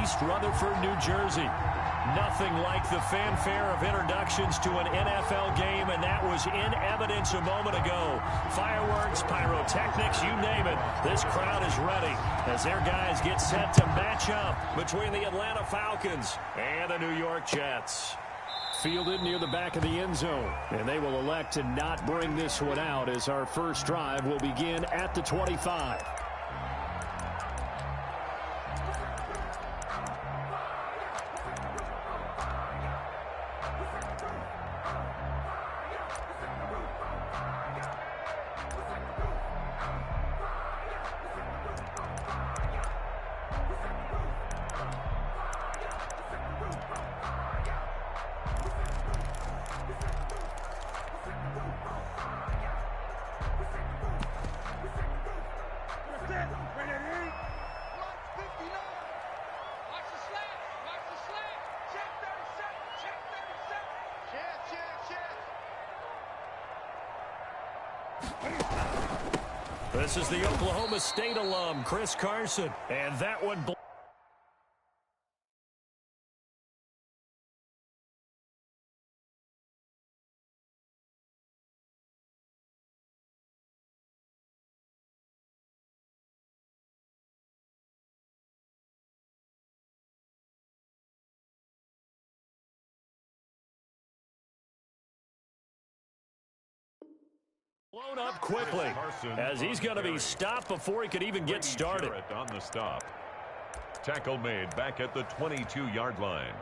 East Rutherford, New Jersey. Nothing like the fanfare of introductions to an NFL game, and that was in evidence a moment ago. Fireworks, pyrotechnics, you name it. This crowd is ready as their guys get set to match up between the Atlanta Falcons and the New York Jets. Fielded near the back of the end zone, and they will elect to not bring this one out as our first drive will begin at the 25. This is the Oklahoma State alum, Chris Carson, and that one blown up quickly as he's going to be stopped before he could even get started. On the stop. Tackle made back at the 22-yard line.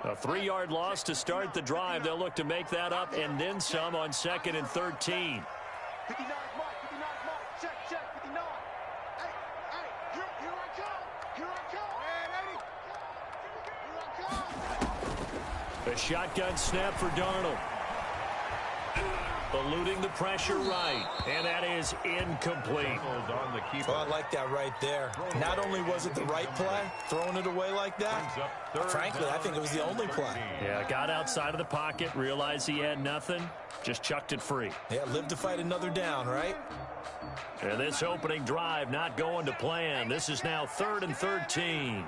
A 3-yard loss to start the drive. They'll look to make that up and then some on 2nd and 13. 59 mark, 59 mark, check, 59. Hey, here I come, here I come. A shotgun snap for Darnold. Eluding the pressure right, and that is incomplete. Well, I like that right there. Not only was it the right play, throwing it away like that, frankly, I think it was the only play. Yeah, got outside of the pocket, realized he had nothing, just chucked it free. Yeah, live to fight another down, right? And this opening drive not going to plan. This is now 3rd and 13.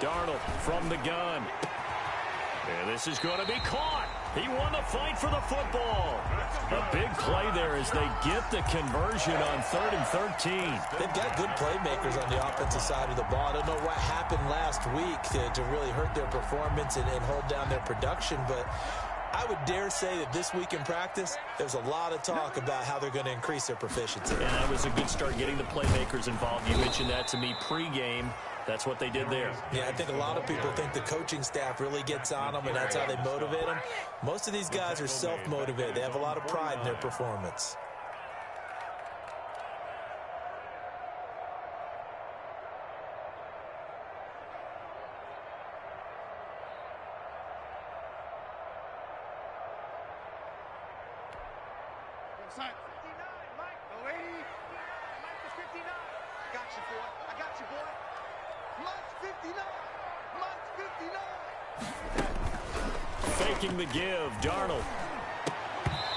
Darnold from the gun. And this is going to be caught. He won the fight for the football. A big play there as they get the conversion on 3rd and 13. They've got good playmakers on the offensive side of the ball. I don't know what happened last week to really hurt their performance and hold down their production, but I would dare say that this week in practice, there's a lot of talk about how they're going to increase their proficiency. And that was a good start getting the playmakers involved. You mentioned that to me pregame. That's what they did there. Yeah, I think a lot of people think the coaching staff really gets on them, and that's how they motivate them. Most of these guys are self-motivated. They have a lot of pride in their performance. Faking the give, Darnold.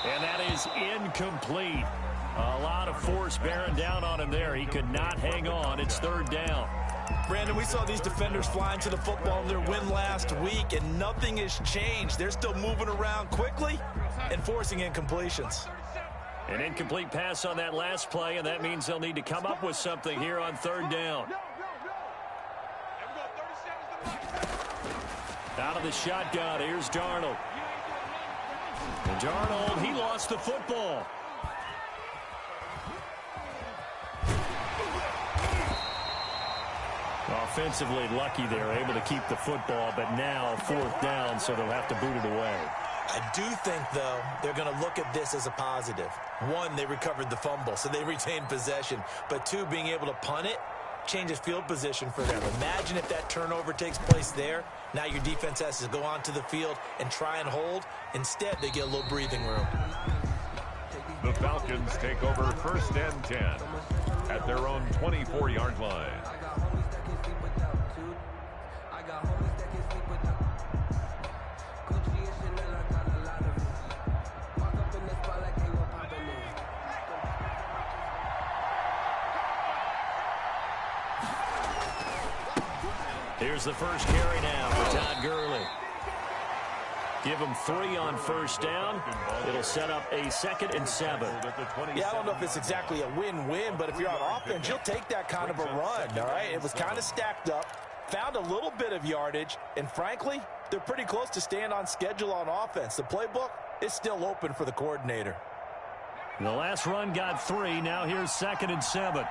And that is incomplete. A lot of force bearing down on him there. He could not hang on. It's 3rd down. Brandon, we saw these defenders flying to the football in their win last week, and nothing has changed. They're still moving around quickly and forcing incompletions. An incomplete pass on that last play, and that means they'll need to come up with something here on 3rd down. Out of the shotgun, here's Darnold. And Darnold, he lost the football. Offensively lucky they're able to keep the football, but now 4th down, so they'll have to boot it away. I do think, though, they're going to look at this as a positive. 1, they recovered the fumble, so they retained possession. But 2, being able to punt it changes field position for them. Imagine if that turnover takes place there. Now your defense has to go onto the field and try and hold. Instead, they get a little breathing room. The Falcons take over 1st and 10 at their own 24-yard line. Here's the first carry now for Todd Gurley. Give him 3 on first down. It'll set up a 2nd and 7. Yeah, I don't know if it's exactly a win-win, but if you're on offense, you'll take that kind of a run, all right? It was kind of stacked up, found a little bit of yardage, and frankly, they're pretty close to staying on schedule on offense. The playbook is still open for the coordinator. The last run got 3. Now here's 2nd and 7.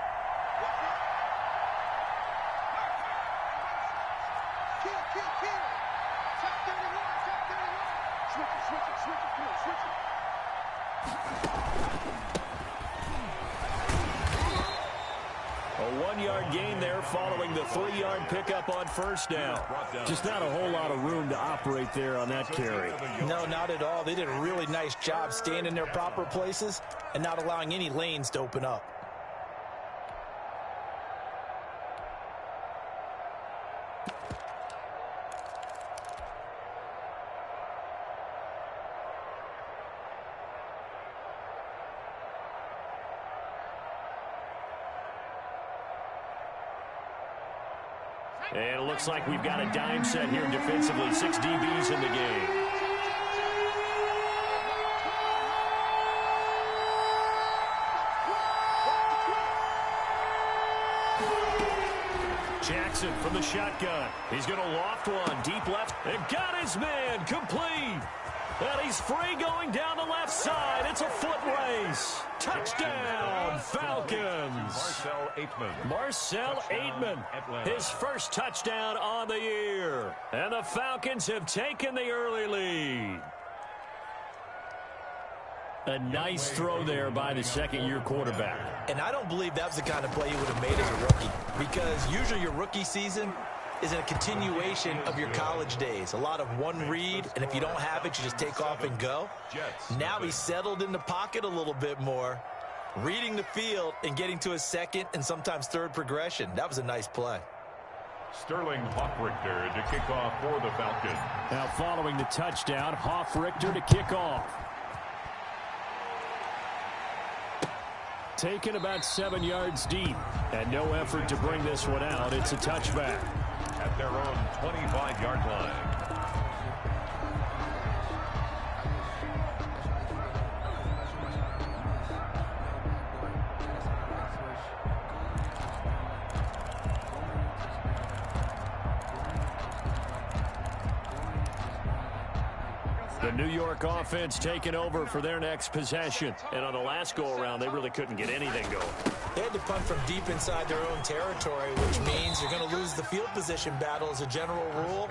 A 1-yard gain there following the 3-yard pickup on first down. Just not a whole lot of room to operate there on that carry. No, not at all. They did a really nice job staying in their proper places and not allowing any lanes to open up. And it looks like we've got a dime set here defensively. 6 DBs in the game. Jackson from the shotgun. He's going to loft one. Deep left. And got his man. Complete. And he's free going down the left side. It's a foot race. Touchdown, Falcons. Marcel Aitman, his first touchdown on the year. And the Falcons have taken the early lead. A nice throw there by the second-year quarterback. And I don't believe that was the kind of play you would have made as a rookie, because usually your rookie season is a continuation of your college days. A lot of one read, and if you don't have it, you just take off and go. Now he's settled in the pocket a little bit more, reading the field and getting to his second and sometimes third progression. That was a nice play. Sterling Hoffrichter to kick off for the Falcons. Now following the touchdown, Hoffrichter to kick off. Taken about 7 yards deep, and no effort to bring this one out. It's a touchback. At their own 25-yard line. The New York offense taking over for their next possession. And on the last go-around, they really couldn't get anything going. They had to punt from deep inside their own territory, which means you're going to lose the field position battle as a general rule.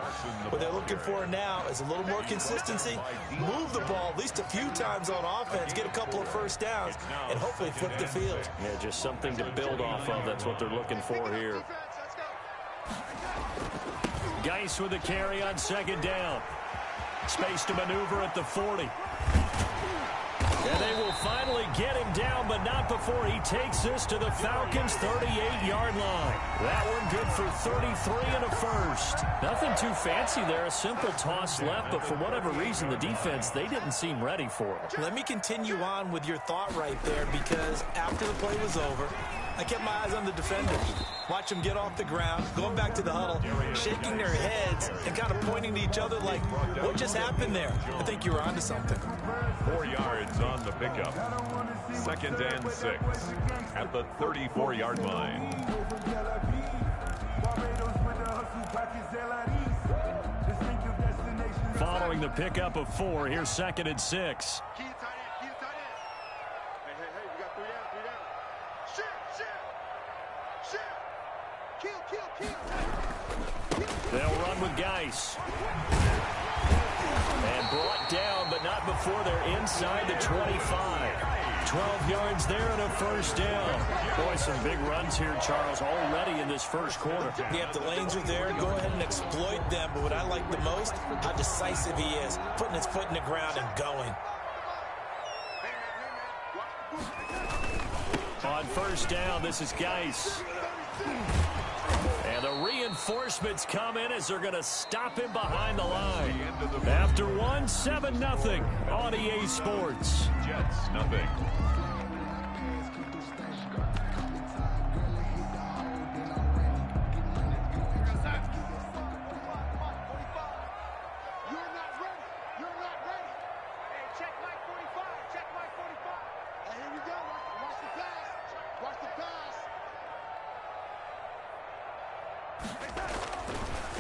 What they're looking for now is a little more consistency, move the ball at least a few times on offense, get a couple of first downs, and hopefully flip the field. Yeah, just something to build off of. That's what they're looking for here. Geis with a carry on second down. Space to maneuver at the 40. And they will finally get him down, but not before he takes this to the Falcons' 38-yard line. That one good for 33 and a first. Nothing too fancy there. A simple toss left, but for whatever reason, the defense, they didn't seem ready for it. Let me continue on with your thought right there, because after the play was over, I kept my eyes on the defender. Watch them get off the ground, going back to the huddle, shaking their heads and kind of pointing to each other like, what just happened there? I think you were onto something. 4 yards on the pickup. 2nd and 6 at the 34-yard line. Following the pickup of 4, here's 2nd and 6. They'll run with Geis. And brought down, but not before they're inside the 25. 12 yards there and a first down. Boy, some big runs here, Charles, already in this first quarter. Yeah, if the lanes are there, go ahead and exploit them. But what I like the most, how decisive he is, putting his foot in the ground and going. On first down, this is Geis. And the reinforcements come in as they're going to stop him behind the line. After 7-0 on EA Sports. Jets, nothing.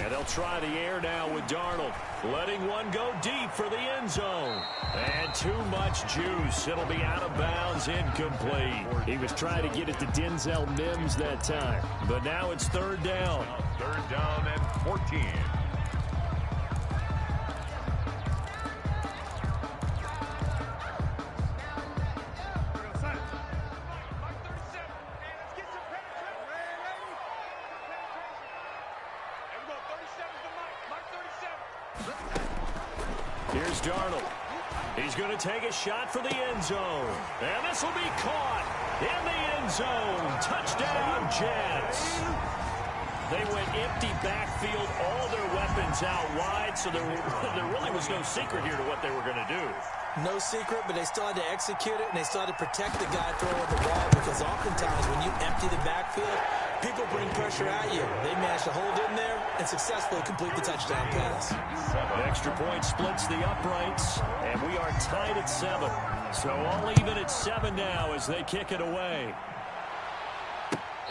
And they'll try the air now with Darnold. Letting one go deep for the end zone. And too much juice. It'll be out of bounds, incomplete. He was trying to get it to Denzel Mims that time. But now it's third down. Third down and 14. Here's Darnold. He's going to take a shot for the end zone. And this will be caught in the end zone. Touchdown, Jets. They went empty backfield, all their weapons out wide, so there really was no secret here to what they were going to do. No secret, but they still had to execute it, and they still had to protect the guy throwing the ball, because oftentimes when you empty the backfield, people bring pressure at you. They managed to hold in there and successfully complete the touchdown pass. Extra point splits the uprights, and we are tied at 7. So all even at 7 now as they kick it away.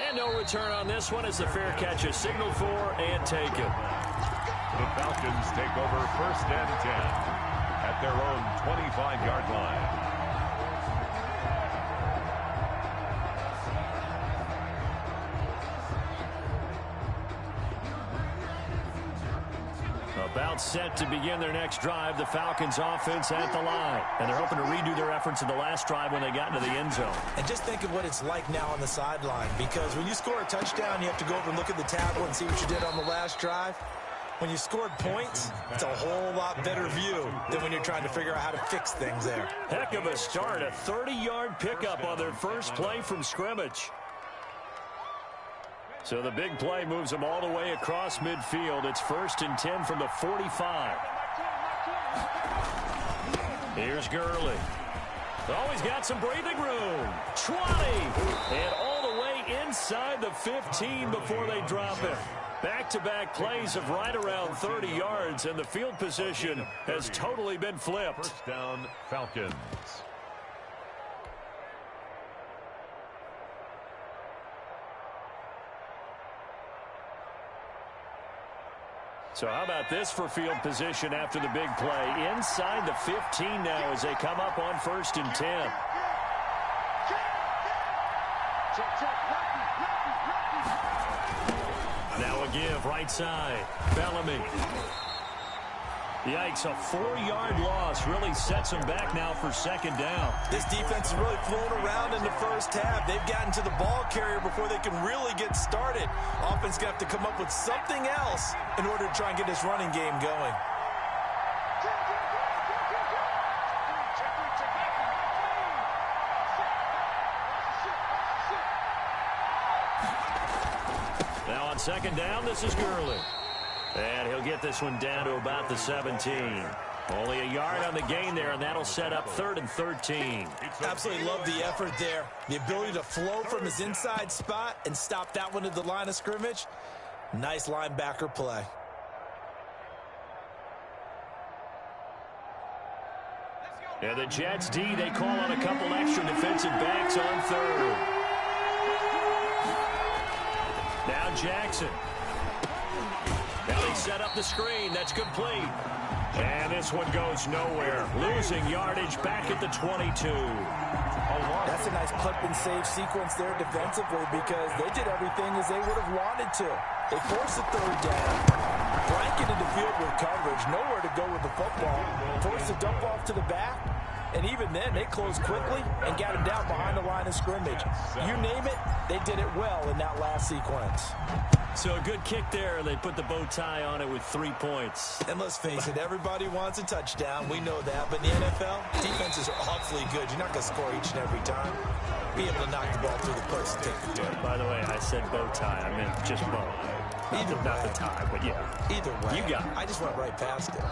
And no return on this one as the fair catch is signaled for and taken. The Falcons take over first and 10 at their own 25-yard line. About set to begin their next drive, the Falcons offense at the line. And they're hoping to redo their efforts in the last drive when they got into the end zone. And just think of what it's like now on the sideline, because when you score a touchdown, you have to go over and look at the tablet and see what you did on the last drive. When you scored points, it's a whole lot better view than when you're trying to figure out how to fix things there. Heck of a start, a 30-yard pickup on their first play from scrimmage. So the big play moves them all the way across midfield. It's first and 10 from the 45. Here's Gurley. Oh, he's got some breathing room. 20. And all the way inside the 15 before they drop it. Back-to-back plays of right around 30 yards, and the field position has totally been flipped. First down, Falcons. So how about this for field position after the big play? Inside the 15 now as they come up on first and 10. Now a give, right side. Bellamy. Yikes, a 4-yard loss really sets them back now for second down. This defense has really flown around in the first half. They've gotten to the ball carrier before they can really get started. Offense going to have to come up with something else in order to try and get this running game going. Now on second down, this is Gurley. And he'll get this one down to about the 17. Only a yard on the gain there, and that'll set up third and 13. Absolutely love the effort there. The ability to flow from his inside spot and stop that one at the line of scrimmage. Nice linebacker play. And the Jets D, they call on a couple extra defensive backs on third. Now Jackson. Now they set up the screen. That's complete. And this one goes nowhere. Losing yardage back at the 22. That's a nice clip and save sequence there defensively, because they did everything as they would have wanted to. They forced the third down, blanketed the field with coverage, nowhere to go with the football, forced the dump off to the back, and even then they closed quickly and got him down behind the line of scrimmage. You name it, they did it well in that last sequence. So a good kick there. They put the bow tie on it with 3 points. And let's face it, everybody wants a touchdown. We know that. But in the NFL, defenses are awfully good. You're not going to score each and every time. Be able to knock the ball through the post and take the turn. By the way, I said bow tie. I meant just bow. Either not way. the tie, but yeah. Either way. You got it. I just went right past it.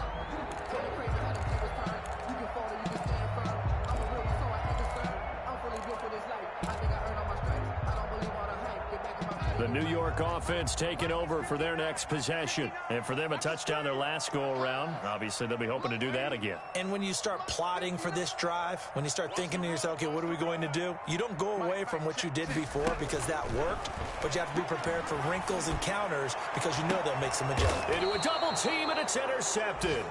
The New York offense taking over for their next possession. And for them, a touchdown their last go-around. Obviously, they'll be hoping to do that again. And when you start plotting for this drive, when you start thinking to yourself, okay, what are we going to do? You don't go away from what you did before because that worked, but you have to be prepared for wrinkles and counters because you know they'll make some adjustments. Into a double team, and it's intercepted.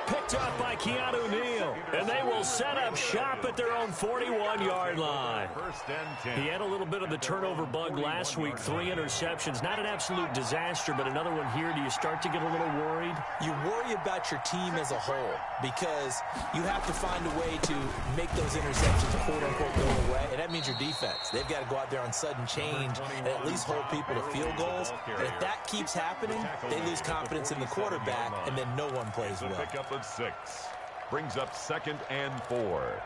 Picked up by Keanu Neal. And they will set up shop at their own 41-yard line. First and 10. He had a little bit of the turnover bug last week. 3 interceptions. Not an absolute disaster, but another one here. Do you start to get a little worried? You worry about your team as a whole because you have to find a way to make those interceptions, quote-unquote, go away. And that means your defense. They've got to go out there on sudden change and at least hold people to field goals. And if that keeps happening, they lose confidence in the quarterback, and then no one plays well. Pickup of 6. Brings up 2nd and 4.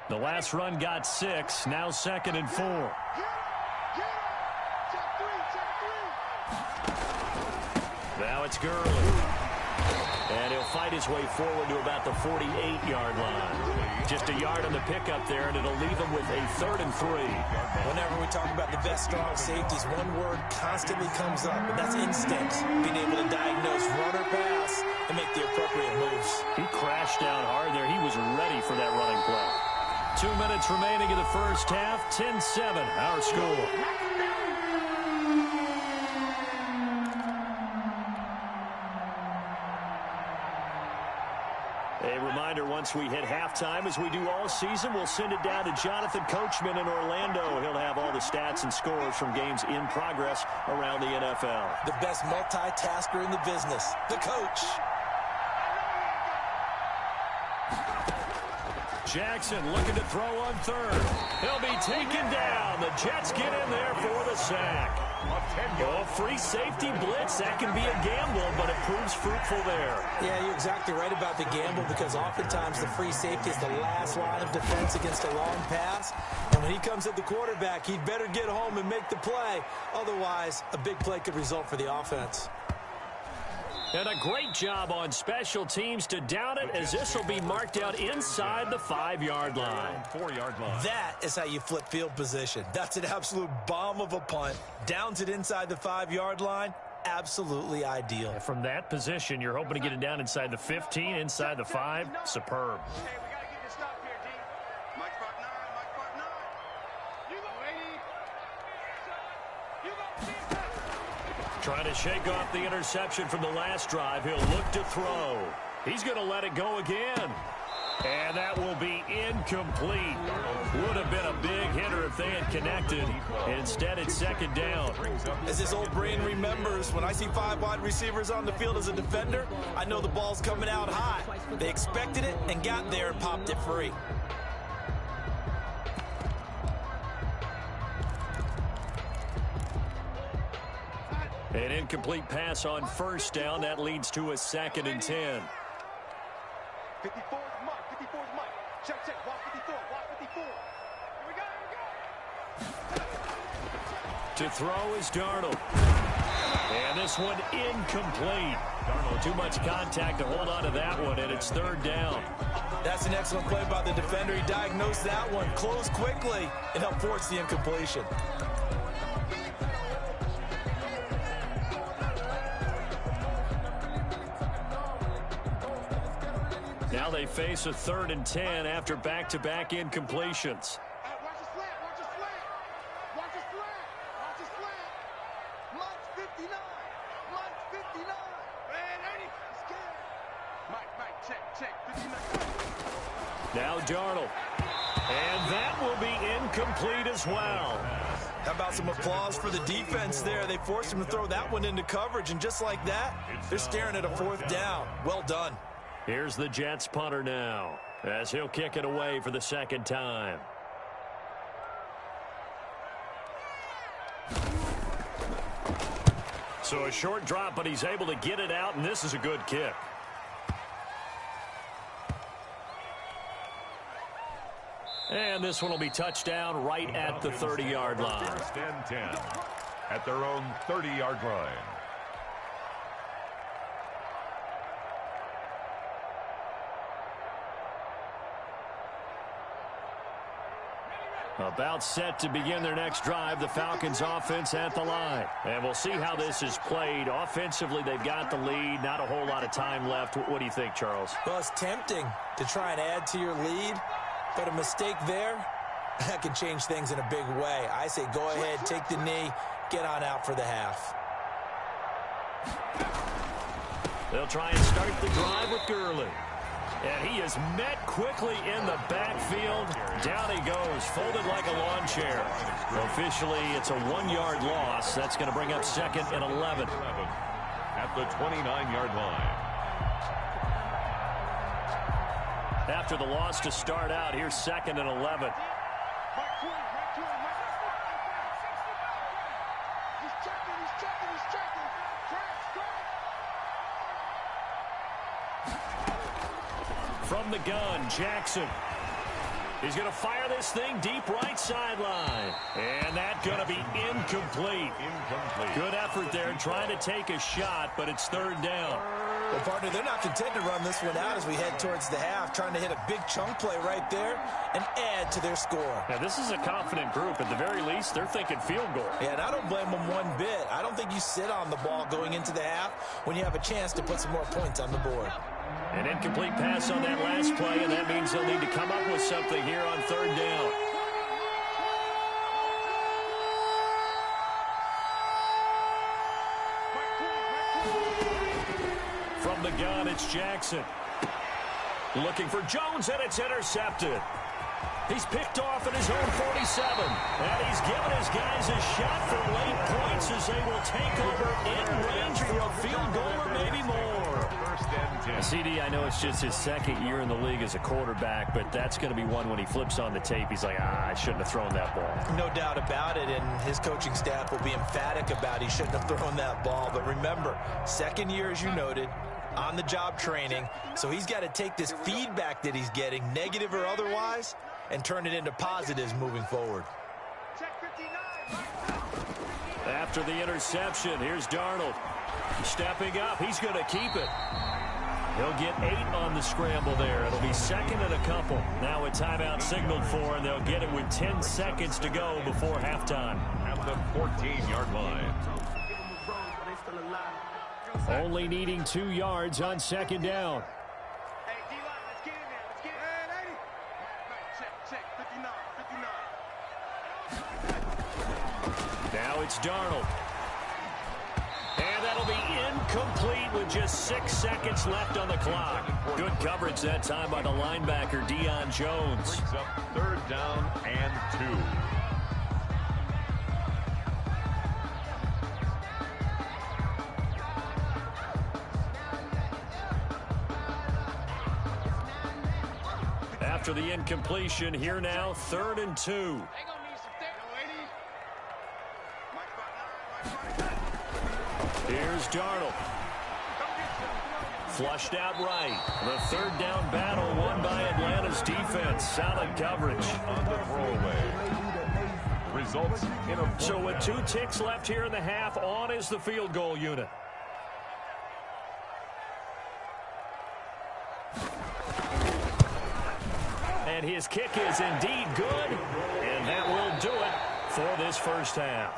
The last run got 6. Now 2nd and 4. Now it's Gurley. And he'll fight his way forward to about the 48-yard line. Just a yard on the pickup there, and it'll leave him with a 3rd and 3. Whenever we talk about the best strong safeties, one word constantly comes up, and that's instinct. Being able to diagnose run or pass and make the appropriate moves. He crashed down hard there. He was ready for that running play. 2 minutes remaining in the first half. 10-7, our score. A reminder, once we hit halftime, as we do all season, we'll send it down to Jonathan Coachman in Orlando. He'll have all the stats and scores from games in progress around the NFL. The best multitasker in the business, the coach. Jackson looking to throw on 3rd. He'll be taken down. The Jets get in there for the sack. Oh, free safety blitz. That can be a gamble, but it proves fruitful there. Yeah, you're exactly right about the gamble because oftentimes the free safety is the last line of defense against a long pass. And when he comes at the quarterback, he'd better get home and make the play. Otherwise, a big play could result for the offense. And a great job on special teams to down it, as this will be marked out inside the 5-yard line. 4-yard line. That is how you flip field position. That's an absolute bomb of a punt. Downs it inside the 5-yard line. Absolutely ideal. From that position, you're hoping to get it down inside the 15, inside the 5. Superb. Hey, we got to get this stop here, D. Mike Part 9, Mike Part 9. You go, lady. You go, defense. Trying to shake off the interception from the last drive. He'll look to throw. He's going to let it go again. And that will be incomplete. Would have been a big hitter if they had connected. Instead, it's 2nd down. As his old brain remembers, when I see 5 wide receivers on the field as a defender, I know the ball's coming out high. They expected it and got there and popped it free. An incomplete pass on 1st down. That leads to a 2nd and 10. 54 is Mike. 54 is Mike. Check, check. Watch 54. Watch 54. Here we go. To throw is Darnold. And this one incomplete. Darnold, too much contact to hold on to that one, and it's 3rd down. That's an excellent play by the defender. He diagnosed that one, closed quickly, and helped force the incompletion. Now they face a 3rd and 10 after back-to-back incompletions. Watch the slant. Watch the slant. Watch the slant. Watch the slant. Mike's 59. Mike's 59. Man, ain't he scared? Mike, check, 59. Now Darnold. And that will be incomplete as well. How about some applause for the defense there? They forced him to throw that one into coverage, and just like that, they're staring at a 4th down. Well done. Here's the Jets punter now, as he'll kick it away for the 2nd time. So a short drop, but he's able to get it out, and this is a good kick. And this one will be touchdown right at the 30-yard line. 1st and 10 at their own 30-yard line. About set to begin their next drive, the Falcons offense at the line. And we'll see how this is played. Offensively, they've got the lead. Not a whole lot of time left. What do you think, Charles? Well, it's tempting to try and add to your lead, but a mistake there, that can change things in a big way. I say go ahead, take the knee, get on out for the half. They'll try and start the drive with Gurley. And he is met quickly in the backfield. Down he goes, folded like a lawn chair. Officially, it's a 1-yard loss. That's going to bring up 2nd and 11. At the 29-yard line. After the loss to start out, here's 2nd and 11. From the gun, Jackson. He's going to fire this thing deep right sideline. And that's going to be incomplete. Good effort there trying to take a shot, but it's 3rd down. Well, partner, they're not content to run this one out as we head towards the half, trying to hit a big chunk play right there and add to their score. Now, this is a confident group. At the very least, they're thinking field goal. Yeah, and I don't blame them one bit. I don't think you sit on the ball going into the half when you have a chance to put some more points on the board. An incomplete pass on that last play, and that means they'll need to come up with something here on 3rd down. From the gun, it's Jackson. Looking for Jones, and it's intercepted. He's picked off at his own 47. And he's given his guys a shot for late points as they will take over in range for a field goal or maybe more. CD, I know it's just his 2nd year in the league as a quarterback, but that's going to be one when he flips on the tape. He's like, I shouldn't have thrown that ball. No doubt about it, and his coaching staff will be emphatic about he shouldn't have thrown that ball. But remember, 2nd year, as you noted, on-the-job training, so he's got to take this feedback that he's getting, negative or otherwise, and turn it into positives moving forward. After the interception, here's Darnold. Stepping up, he's going to keep it. He'll get 8 on the scramble there. It'll be 2nd and a couple. Now a timeout signaled for, and they'll get it with 10 seconds to go before halftime. At the 14-yard line. Only needing 2 yards on 2nd down. Now it's Darnold. And that'll be incomplete with just 6 seconds left on the clock. Good coverage that time by the linebacker, Deion Jones. Brings up 3rd down and 2. After the incompletion, here now, 3rd and 2. Here's Darnold. Flushed out right. The 3rd down battle won by Atlanta's defense. Solid coverage. On the throwaway. Results in a... So with 2 ticks left here in the half, on is the field goal unit. And his kick is indeed good. And that will do it for this first half.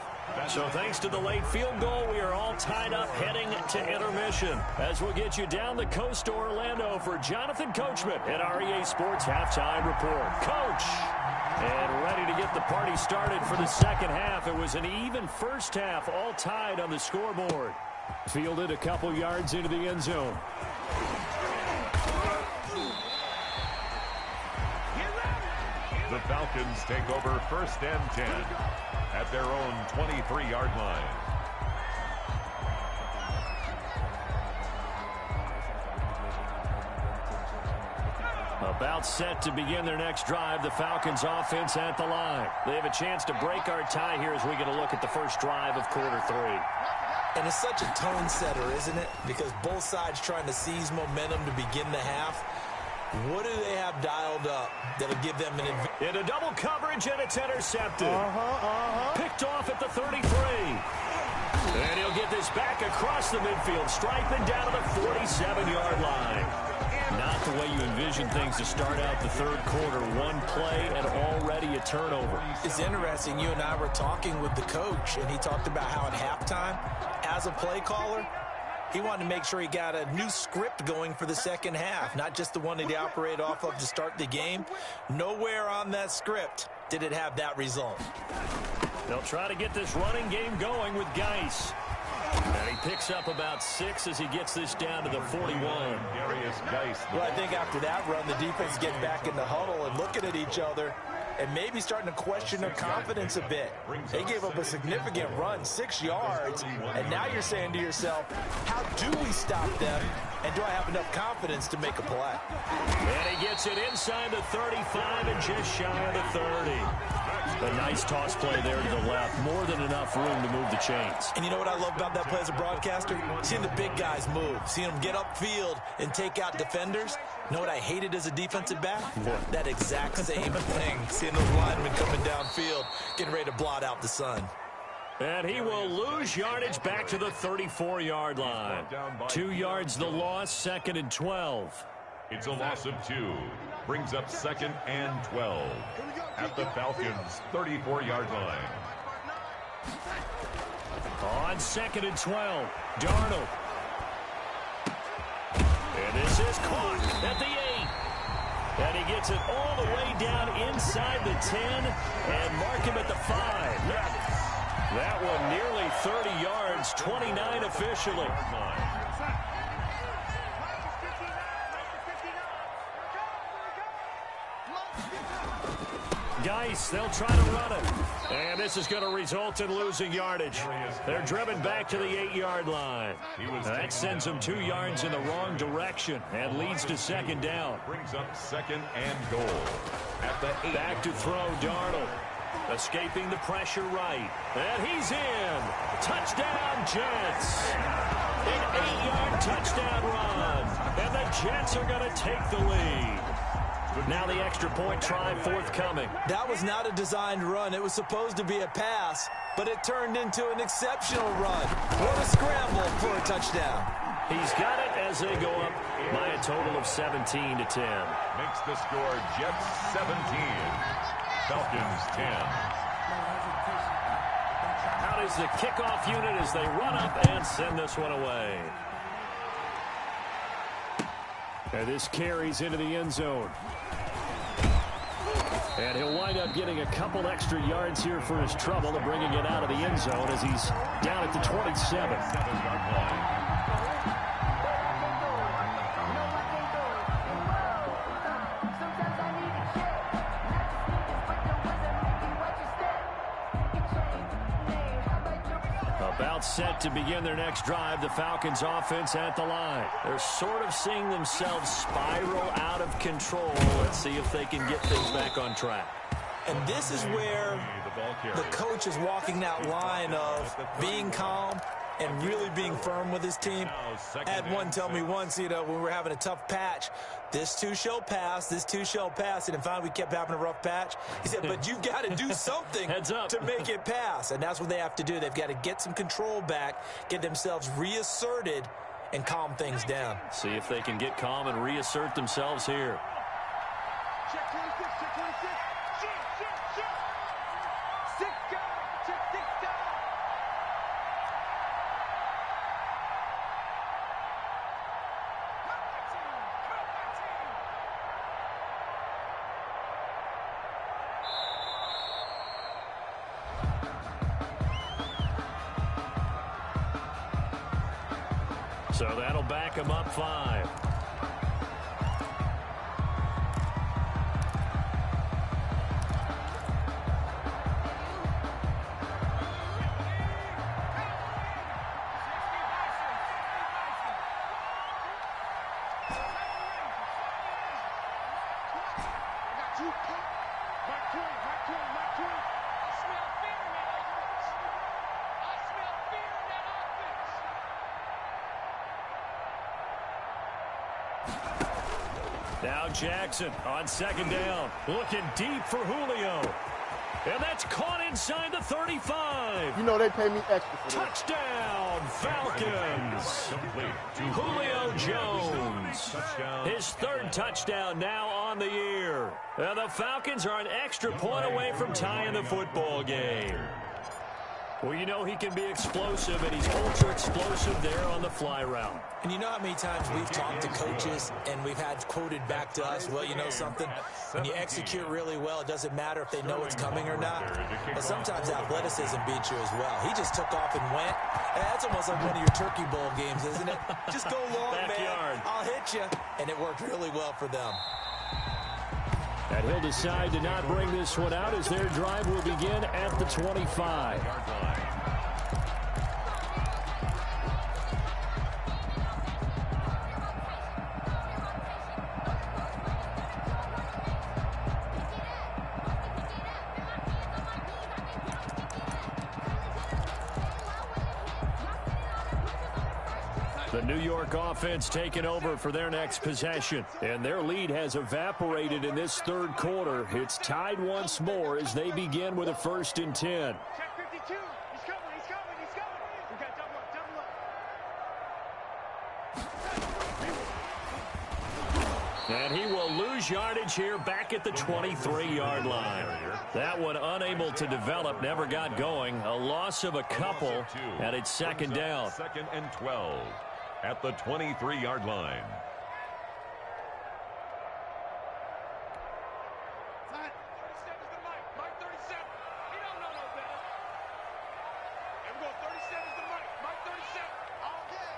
So thanks to the late field goal, we are all tied up heading to intermission. As we'll get you down the coast to Orlando for Jonathan Coachman at REA Sports Halftime Report. Coach! And ready to get the party started for the 2nd half. It was an even first half, all tied on the scoreboard. Fielded a couple yards into the end zone. The Falcons take over 1st and 10 at their own 23-yard line. About set to begin their next drive, the Falcons offense at the line. They have a chance to break our tie here as we get a look at the first drive of quarter 3. And it's such a tone setter, isn't it? Because both sides trying to seize momentum to begin the half. What do they have dialed up that'll give them an advantage? In a double coverage, and it's intercepted. Picked off at the 33. And he'll get this back across the midfield, striping down to the 47-yard line. Not the way you envision things to start out the 3rd quarter. One play and already a turnover. It's interesting. You and I were talking with the coach, and he talked about how at halftime, as a play caller, he wanted to make sure he got a new script going for the second half, not just the one that he operated off of to start the game. Nowhere on that script did it have that result. They'll try to get this running game going with Geis. And he picks up about 6 as he gets this down to the 41. Well, I think after that run, the defense gets back in the huddle and looking at each other and maybe starting to question their confidence a bit. They gave up a significant run, 6 yards, and now you're saying to yourself, how do we stop them, and do I have enough confidence to make a play? And he gets it inside the 35 and just shy of the 30. A nice toss play there to the left. More than enough room to move the chains. And you know what I love about that play as a broadcaster? Seeing the big guys move. Seeing them get upfield and take out defenders. You know what I hated as a defensive back? What? That exact same thing. Seeing those linemen coming downfield, getting ready to blot out the sun. And he will lose yardage back to the 34-yard line. 2 yards the loss, 2nd and 12. It's a loss of 2. Brings up 2nd and 12 at the Falcons' 34-yard line. On 2nd and 12, Darnold. And this is caught at the 8. And he gets it all the way down inside the 10 and mark him at the 5. That one nearly 30 yards, 29 officially. Geis, they'll try to run it. And this is going to result in losing yardage. They're driven back to the 8-yard line. That sends them 2 yards in the wrong direction and leads to 2nd down. Brings up 2nd and goal at the 8. Back to throw, Darnold. Escaping the pressure right. And he's in. Touchdown, Jets. An 8-yard touchdown run. And the Jets are going to take the lead. Now the extra point try forthcoming. That was not a designed run. It was supposed to be a pass, but it turned into an exceptional run. What a scramble for a touchdown. He's got it as they go up by a total of 17-10. Makes the score Jets 17, Falcons 10. Out is the kickoff unit as they run up and send this one away. And this carries into the end zone. And he'll wind up getting a couple extra yards here for his trouble and bringing it out of the end zone as he's down at the 27. About set to begin their next drive, the Falcons offense at the line. They're sort of seeing themselves spiral out of control. Let's see if they can get things back on track. And this is where the coach is walking that line of being calm and really being firm with his team. I had one tell me once, you know, when we were having a tough patch, this too shall pass, this too shall pass. And finally we kept having a rough patch. He said, but you've got to do something to make it pass. And that's what they have to do. They've got to get some control back, get themselves reasserted, and calm things down. See if they can get calm and reassert themselves here. Check 26, check 26. Check. 6 guys, check 6 guys. So that'll back him up 5. Now Jackson on 2nd down. Looking deep for Julio. And that's caught inside the 35. You know they pay me extra for that. Touchdown, Falcons. Julio Jones. His third touchdown now on the year. And the Falcons are an extra point away from tying the football game. Well, you know he can be explosive, and he's ultra-explosive there on the fly route. And you know how many times we've talked to coaches and we've had quoted back to us, well, you know something, when you execute really well, it doesn't matter if they know it's coming or not. But sometimes athleticism beats you as well. He just took off and went. And that's almost like one of your Turkey Bowl games, isn't it? Just go long, Backyard. man. I'll hit you. And it worked really well for them. And he'll decide to not bring this one out as their drive will begin at the 25. The New York offense taking over for their next possession. And their lead has evaporated in this third quarter. It's tied once more as they begin with a 1st and 10. Check 52. He's coming. We got double up. And he will lose yardage here back at the 23-yard line. That one unable to develop, never got going. A loss of a couple, and it's 2nd down. 2nd and 12 at the 23-yard line. Mike 37. He don't know no better. And we're going 37 is the Mike 37. All day.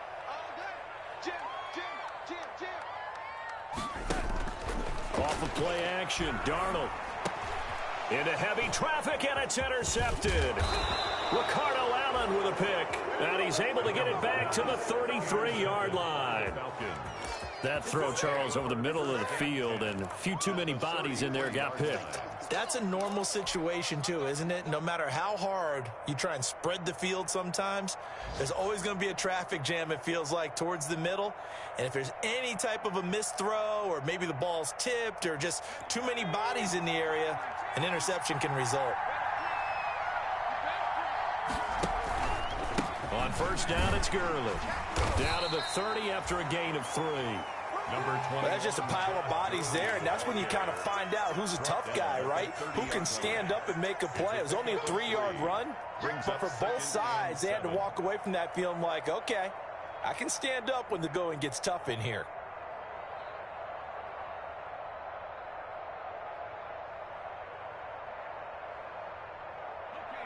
Jim. Off of play action, Darnold. Into heavy traffic, and it's intercepted. Ricardo Allen with a pick, and he's able to get it back to the 33-yard line. That throw, Charles, over the middle of the field, and a few too many bodies in there got picked. That's a normal situation, too, isn't it? No matter how hard you try and spread the field sometimes, there's always going to be a traffic jam, it feels like, towards the middle. And if there's any type of a missed throw, or maybe the ball's tipped, or just too many bodies in the area, an interception can result. On 1st down, it's Gurley. Down to the 30 after a gain of 3. Number 20. Well, that's just a pile of bodies there, and that's when you kind of find out who's a tough guy, right? Who can stand up and make a play. It was only a 3-yard run, but for both sides, they had to walk away from that feeling like, okay, I can stand up when the going gets tough in here.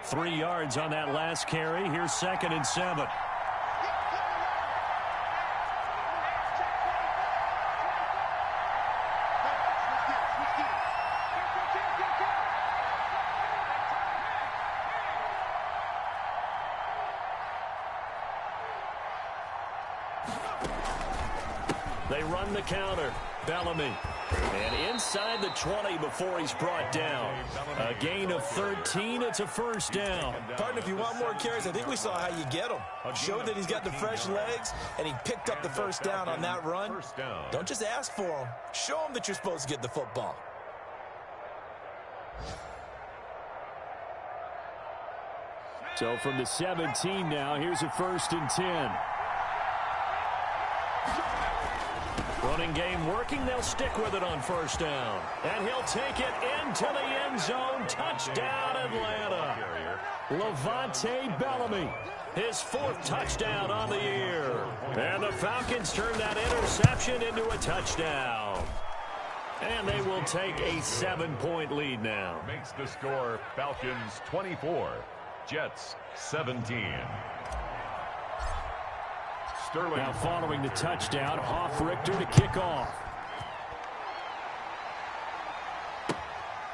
Three yards on that last carry. Here's 2nd and 7. They run the counter. Bellamy. And inside the 20 before he's brought down. A gain of 13. It's a 1st down. Partner, if you want more carries, I think we saw how you get him. Showed that he's got the fresh legs, and he picked up the 1st down on that run. Don't just ask for him. Show him that you're supposed to get the football. So from the 17 now, here's a 1st and 10. Running game working. They'll stick with it on 1st down. And he'll take it into the end zone. Touchdown, Atlanta. Levante Bellamy. His 4th touchdown on the year. And the Falcons turn that interception into a touchdown. And they will take a 7-point lead now. Makes the score Falcons 24, Jets 17. Sterling. Now following the touchdown, Hoff-Richter to kick off.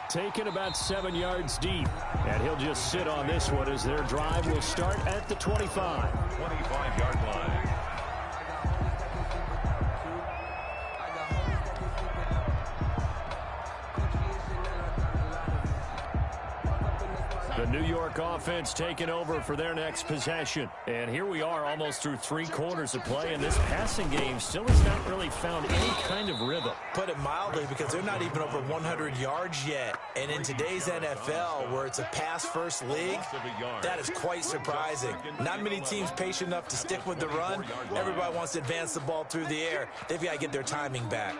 Taken about 7 yards deep. And he'll just sit on this one as their drive will start at the 25. 25-yard line. The New York offense taking over for their next possession. And here we are almost through 3 quarters of play, and this passing game still has not really found any kind of rhythm. Put it mildly, because they're not even over 100 yards yet. And in today's NFL, where it's a pass-first league, that is quite surprising. Not many teams patient enough to stick with the run. Everybody wants to advance the ball through the air. They've got to get their timing back.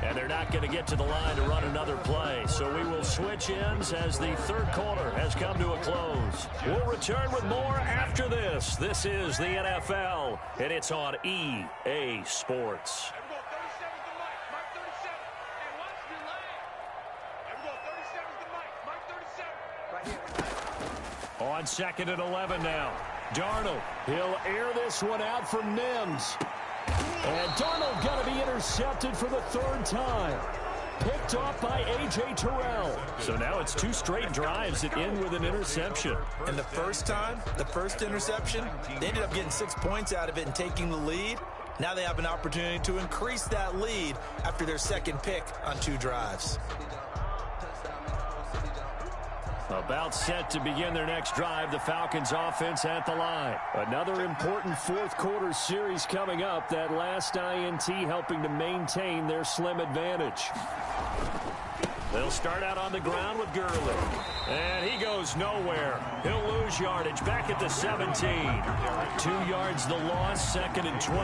And they're not going to get to the line to run another play. So we will switch ends as the third quarter has come to a close. We'll return with more after this. This is the NFL, and it's on EA Sports. On 2nd and 11 now. Darnold, he'll air this one out from Mims. And Darnold going to be intercepted for the 3rd time. Picked off by A.J. Terrell. So now it's 2 straight drives that end with an interception. And the first time, the first interception, they ended up getting 6 points out of it and taking the lead. Now they have an opportunity to increase that lead after their 2nd pick on 2 drives. About set to begin their next drive, the Falcons offense at the line. Another important 4th quarter series coming up. That last INT helping to maintain their slim advantage. They'll start out on the ground with Gurley. And he goes nowhere. He'll lose yardage back at the 17. 2 yards the loss, 2nd and 12.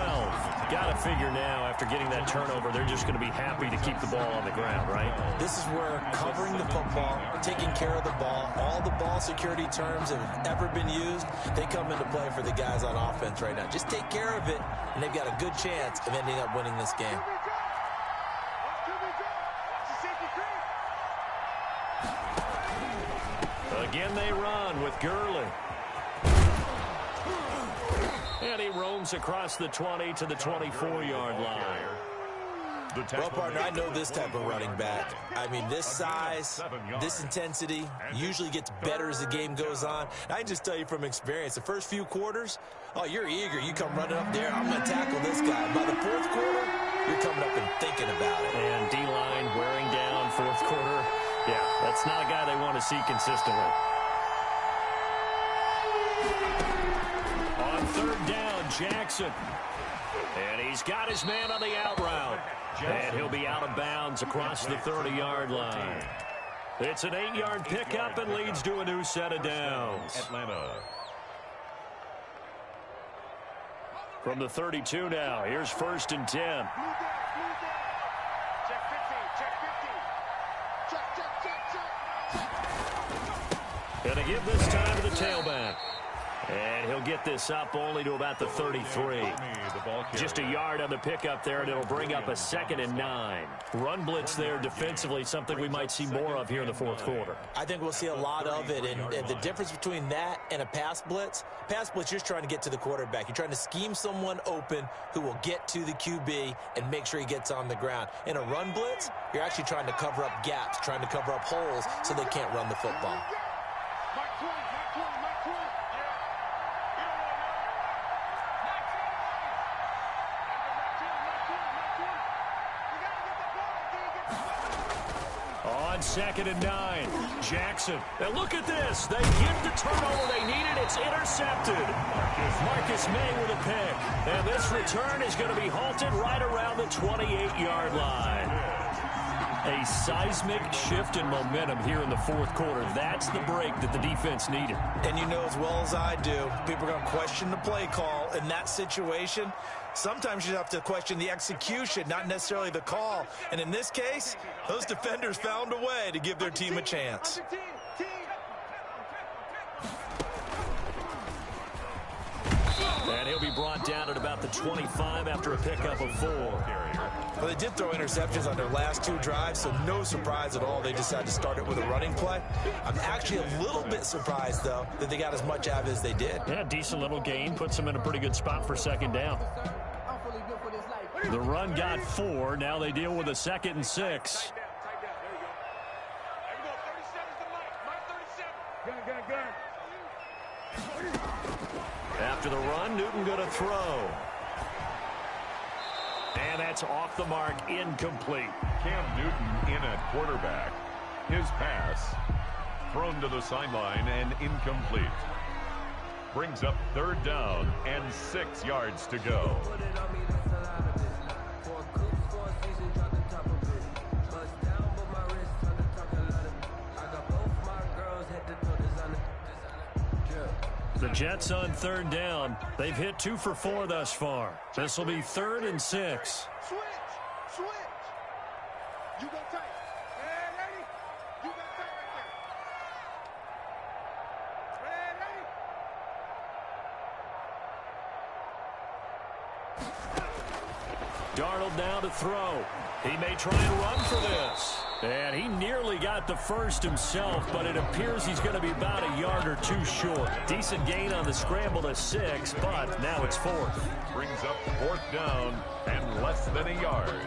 Got to figure now, after getting that turnover, they're just going to be happy to keep the ball on the ground, right? This is where covering the football, taking care of the ball, all the ball security terms that have ever been used, they come into play for the guys on offense right now. Just take care of it, and they've got a good chance of ending up winning this game. Again they run with Gurley. And he roams across the 20 to the 24-yard line. Well, partner, I know this type of running back. I mean, this size, this intensity usually gets better as the game goes on. I can just tell you from experience, the first few quarters, oh, you're eager. You come running up there, I'm going to tackle this guy. By the 4th quarter, you're coming up and thinking about it. And D-line wearing down 4th quarter. Yeah, that's not a guy they want to see consistently. On 3rd down, Jackson. And he's got his man on the out route. And he'll be out of bounds across the 30-yard line. It's an 8-yard pickup and leads to a new set of downs. Atlanta. From the 32 now, here's 1st and 10. And a give this time to the tailback. And he'll get this up only to about the 33. Just a yard on the pickup there, and it'll bring up a 2nd and 9. Run blitz there defensively, something we might see more of here in the 4th quarter. I think we'll see a lot of it, and the difference between that and a pass blitz, you're just trying to get to the quarterback. You're trying to scheme someone open who will get to the QB and make sure he gets on the ground. In a run blitz, you're actually trying to cover up gaps, trying to cover up holes so they can't run the football. On 2nd and 9, Jackson. And look at this. They get the turnover they needed. It's intercepted. Marcus May with a pick. And this return is going to be halted right around the 28-yard line. A seismic shift in momentum here in the 4th quarter. That's the break that the defense needed. And you know as well as I do, people are going to question the play call in that situation. Sometimes you have to question the execution, not necessarily the call. And in this case, those defenders found a way to give their team a chance. And he'll be brought down at about the 25 after a pickup of 4. Well, they did throw interceptions on their last 2 drives, so no surprise at all. They decided to start it with a running play. I'm actually a little bit surprised, though, that they got as much out of it as they did. Yeah, decent little gain. Puts them in a pretty good spot for 2nd down. The run got 4. Now they deal with a 2nd and 6. After the run, Newton going to throw. And that's off the mark, incomplete. Cam Newton in at quarterback. His pass thrown to the sideline and incomplete. Brings up 3rd down and 6 yards to go. The Jets on 3rd down. They've hit 2 for 4 thus far. This will be 3rd and 6. Switch. You got tight. Hey, ready? You got tight right there. Darnold now to throw. He may try and run for this. And he nearly got the first himself, but it appears he's going to be about a yard or 2 short. Decent gain on the scramble to 6, but now it's 4th. Brings up 4th down and less than a yard.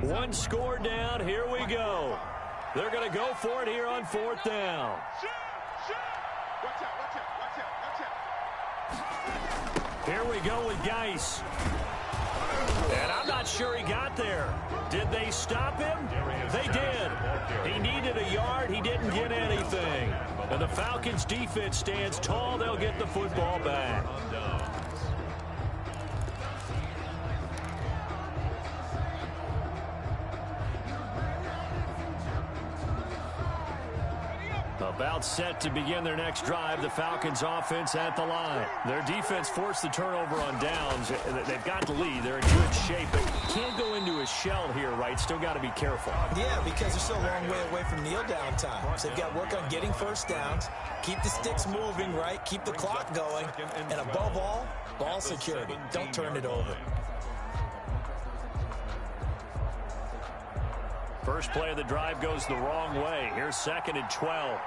One score down. Here we go. They're going to go for it here on 4th down. Watch out. Here we go with Geis. And I'm not sure he got there. Did they stop him? They did. He needed a yard. He didn't get anything. And the Falcons defense stands tall. They'll get the football back. About set to begin their next drive. The Falcons offense at the line. Their defense forced the turnover on downs. They've got the lead. They're in good shape, but can't go into a shell here, right? Still got to be careful. Yeah, because they're still a long way away from kneel down time. So they've got to work on getting first downs, keep the sticks moving, right? Keep the clock going, and above all, ball security. Don't turn it over. First play of the drive goes the wrong way. Here's 2nd and 12.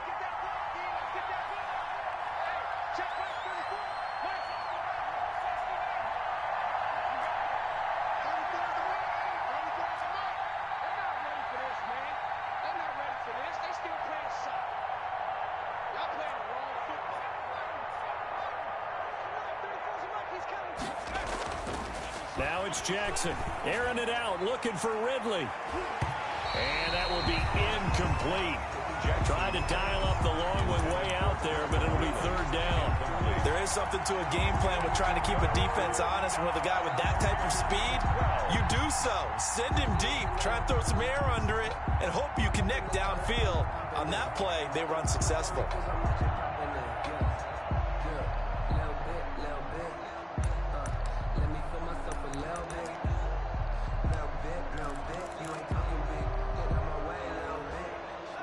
Now it's Jackson. Airing it out, looking for Ridley. And that will be incomplete. Tried to dial up the long one way out there, but it'll be 3rd down. There is something to a game plan with trying to keep a defense honest. With a guy with that type of speed, you do so. Send him deep. Try and throw some air under it and hope you connect downfield. On that play, they were unsuccessful.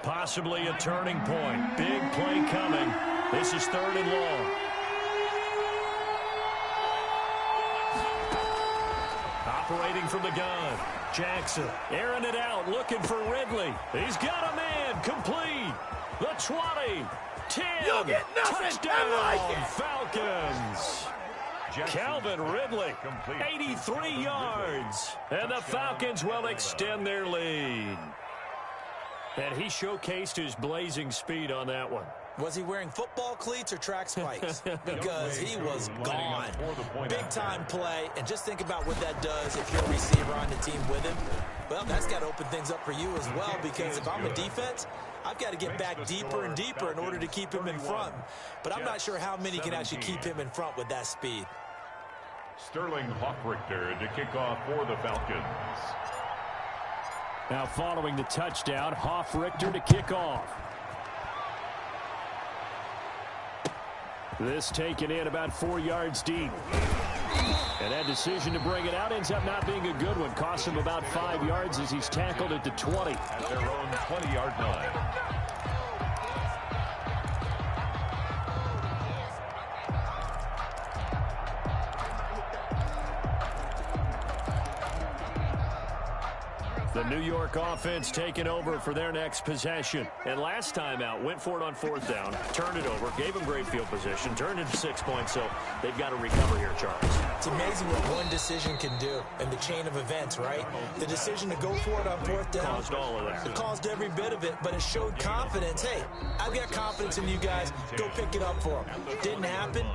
Possibly a turning point. Big play coming. This is 3rd and long. Operating from the gun. Jackson airing it out, looking for Ridley. He's got a man. Complete. The 20. 10. You'll get nothing. Touchdown, like it. Falcons. Calvin Ridley, 83 yards. And the Falcons will extend their lead. And he showcased his blazing speed on that one. Was he wearing football cleats or track spikes? Because he was gone. Big-time play, and just think about what that does if you're a receiver on the team with him. Well, that's got to open things up for you as well, because if I'm a defense, I've got to get back deeper and deeper in order to keep him in front. But I'm not sure how many can actually keep him in front with that speed. Sterling Hockrichter to kick off for the Falcons. Now following the touchdown, Hoff-Richter to kick off. This taken in about 4 yards deep. And that decision to bring it out ends up not being a good one. Costs him about 5 yards as he's tackled at the 20. At their own 20-yard line. The New York offense taking over for their next possession. And last time out, went for it on 4th down, turned it over, gave them great field position, turned it to 6 points, so they've got to recover here, Charles. It's amazing what one decision can do in the chain of events, right? The decision to go for it on 4th down. Caused all of that. It caused every bit of it, but it showed confidence. Hey, I've got confidence in you guys. Go pick it up for them. Didn't happen.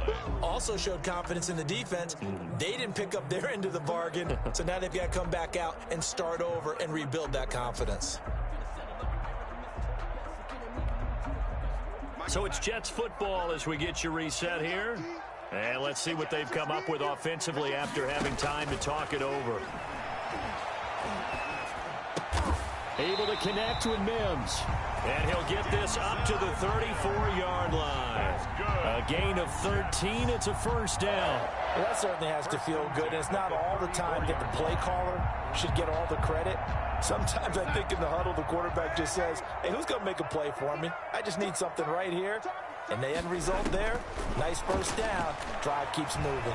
Also showed confidence in the defense. They didn't pick up their end of the bargain, so now they've got to come back out and start over and rebuild that confidence. So it's Jets football as we get you reset here. And let's see what they've come up with offensively after having time to talk it over. Able to connect with Mims. And he'll get this up to the 34-yard line. A gain of 13. It's a first down. Well, that certainly has to feel good. And it's not all the time that the play caller should get all the credit. Sometimes I think in the huddle, the quarterback just says, hey, who's going to make a play for me? I just need something right here. And the end result there, nice first down. Drive keeps moving.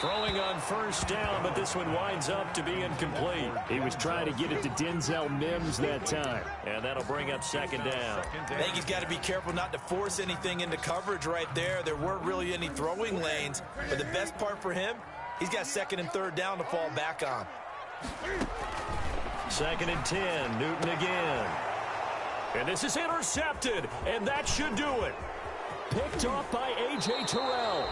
Throwing on first down, but this one winds up to be incomplete. He was trying to get it to Denzel Mims that time. And that'll bring up second down. I think he's got to be careful not to force anything into coverage right there. There weren't really any throwing lanes. But the best part for him, he's got 2nd and 3rd down to fall back on. 2nd and 10, Newton again. And this is intercepted, and that should do it. Picked off by A.J. Terrell.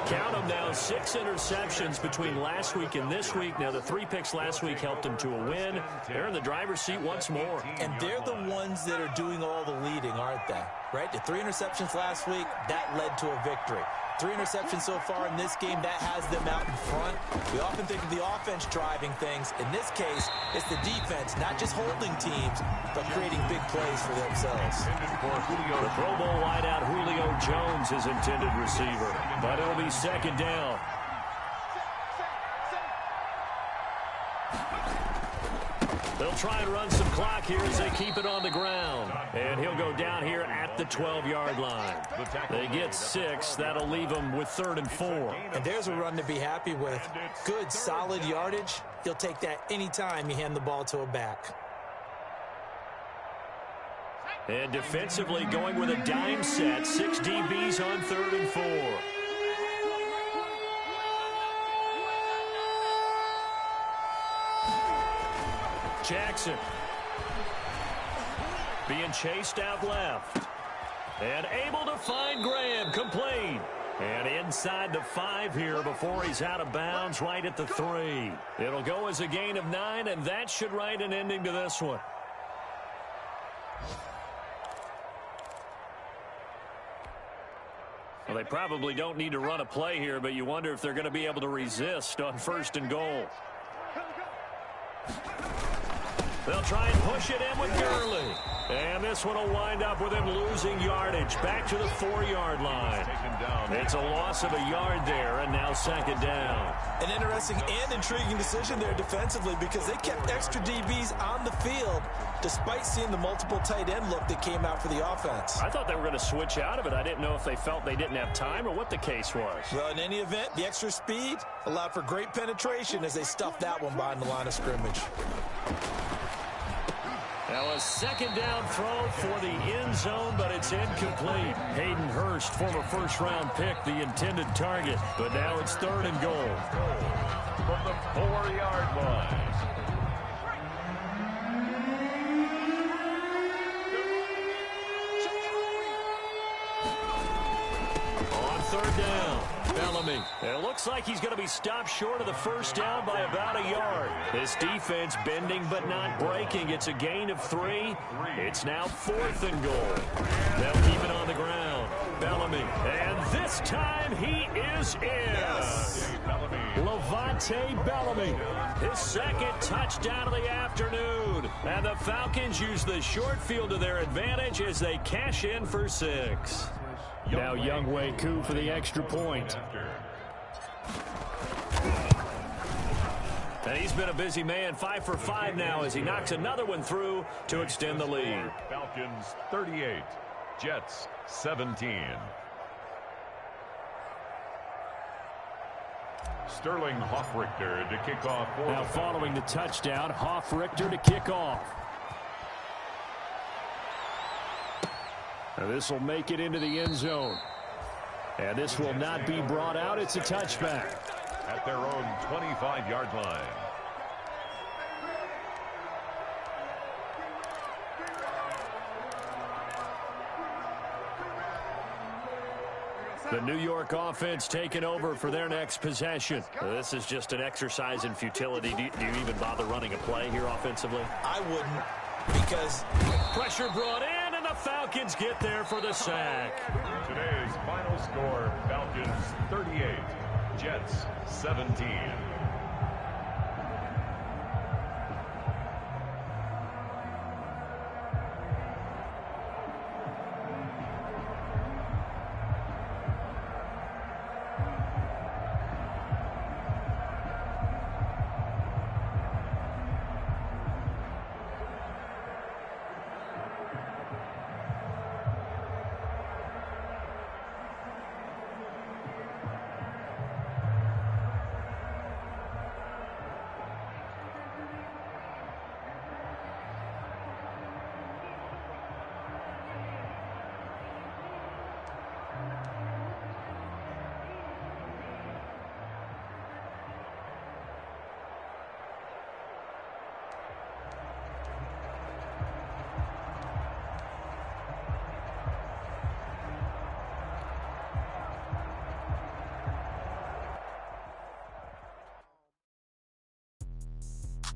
Count them now, 6 interceptions between last week and this week. Now, the 3 picks last week helped them to a win. They're in the driver's seat once more. And they're the ones that are doing all the leading, aren't they? Right? The 3 interceptions last week, that led to a victory. 3 interceptions so far in this game, that has them out in front. We often think of the offense driving things. In this case, it's the defense, not just holding teams, but creating big plays for themselves. The Pro Bowl wideout Julio Jones is intended receiver, but it'll be second down. They'll try and run some clock here as they keep it on the ground. And he'll go down here at the 12-yard line. They get 6. That'll leave them with 3rd and 4. And there's a run to be happy with. Good, solid yardage. You'll take that anytime you hand the ball to a back. And defensively going with a dime set. 6 DBs on 3rd and 4. Jackson being chased out left and able to find Graham, complete, and inside the 5 here before he's out of bounds, right at the 3. It'll go as a gain of 9, and that should write an ending to this one. Well, they probably don't need to run a play here, but you wonder if they're going to be able to resist on 1st and goal. They'll try and push it in with Gurley. And this one will wind up with him losing yardage back to the 4-yard line. It's a loss of a yard there, and now second down. An interesting and intriguing decision there defensively because they kept extra DBs on the field despite seeing the multiple tight end look that came out for the offense. I thought they were going to switch out of it. I didn't know if they felt they didn't have time or what the case was. Well, in any event, the extra speed allowed for great penetration as they stuffed that one behind the line of scrimmage. Now a second down throw for the end zone, but it's incomplete. Hayden Hurst, former first-round pick, the intended target. But now it's 3rd and goal. From the 4-yard line. On 3rd down, Bellamy. It looks like he's going to be stopped short of the first down by about a yard. This defense bending but not breaking. It's a gain of 3. It's now 4th and goal. They'll keep it on the ground. Bellamy. And this time he is in. Yes. Levante Bellamy. His 2nd touchdown of the afternoon. And the Falcons use the short field to their advantage as they cash in for 6. Now Younghoe Koo for the extra point. And he's been a busy man, 5 for 5 now as he knocks another one through to extend the lead. Falcons 38, Jets 17. Sterling Hoffrichter to kick off. Now following the touchdown, Hoffrichter to kick off. Now this will make it into the end zone. And this will not be brought out. It's a touchback. At their own 25-yard line. The New York offense taking over for their next possession. This is just an exercise in futility. Do you even bother running a play here offensively? I wouldn't, because pressure brought in, and the Falcons get there for the sack. Today's final score, Falcons 38, Jets 17.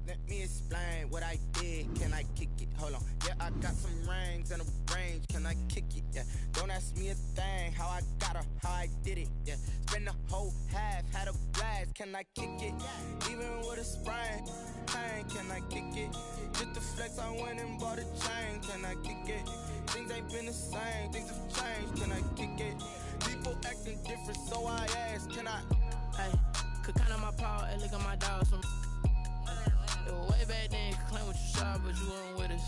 Let me explain what I did. Can I kick it? Hold on. Yeah, I got some rings and a range. Can I kick it? Yeah. Don't ask me a thing. How I got her, how I did it. Yeah. Spend the whole half, had a blast. Can I kick it? Even with a sprain. Pain, can I kick it? Just the flex, I went and bought a chain. Can I kick it? Things ain't been the same. Things have changed. Can I kick it? People acting different, so I ask. Can I? Hey, could count on my power and look at my dogs. Way back then, you could claim what you saw, but you weren't with us.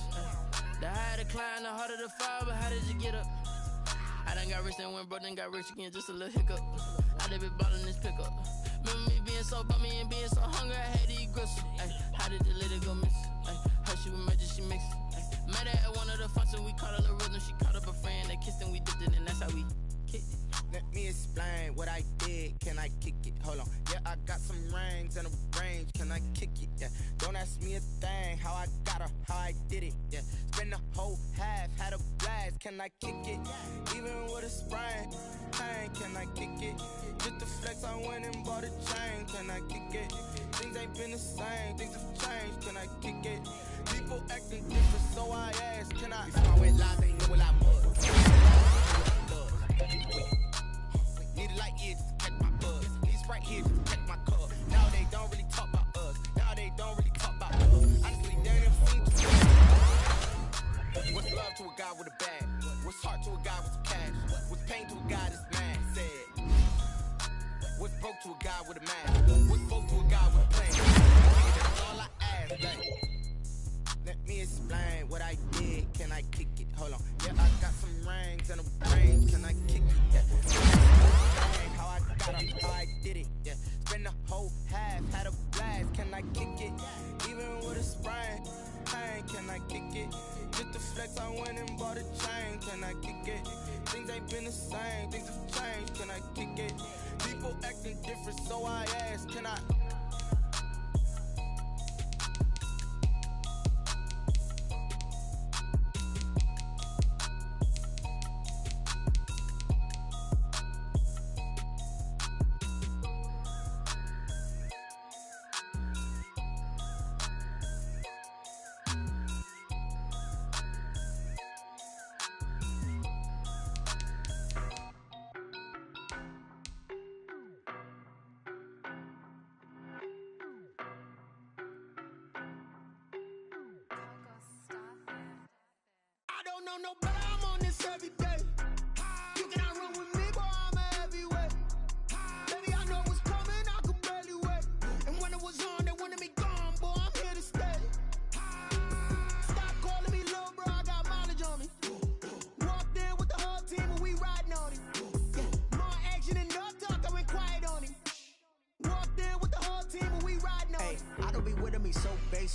The higher the climb, the harder the fall, but how did you get up? I done got rich and went broke, then got rich again, just a little hiccup. I done been ballin' this pickup. Remember me being so bummy and being so hungry, I had to eat gristle. How did the lady go miss? How she was magic, she mixed. Met her at one of the functions, we caught a little rhythm, she caught up a friend, they kissed and we dipped it, and that's how we kicked it. Let me explain what I did. Can I kick it? Hold on. Yeah, I got some rings and a range. Can I kick it? Yeah. Don't ask me a thing. How I got her, how I did it. Yeah. Spend the whole half, had a blast. Can I kick it? Even with a sprain. Pain, can I kick it? Just the flex, I went and bought a chain. Can I kick it? Things ain't been the same. Things have changed. Can I kick it? People acting different, so I ask. Can I? Before I went live, they knew what I was. Need a light here just to catch my buzz. Need Sprite here just to catch my cup. Now they don't really talk about us. Now they don't really talk about us. Honestly, they ain't seen too much. What's love to a guy with a bag? What's heart to a guy with some cash? What's pain to a guy that's mad? Said. What's broke to a guy with a mask? What's broke to a guy with a plan? That's all I ask. Like, let me explain what I did. Can I kick it? Hold on. Yeah, I got some rings and a range. Can I kick it? Yeah. How I got her, how I did it. Yeah. Spend the whole half, had a blast. Can I kick it? Even with a sprain. Pain, can I kick it? Just the flex, I went and bought a chain. Can I kick it? Things ain't been the same. Things have changed. Can I kick it? People acting different, so I ask. Can I? I don't know no better, I'm on this every day. You cannot run with me, boy, I'm a heavyweight. Baby, I know what's coming, I could barely wait. And when it was on, they wanted me gone, boy, I'm here to stay. Stop calling me little bro, I got mileage on me. Walked in with the whole team and we riding on it. Yeah. More action and no talk, I went quiet on him. Walked in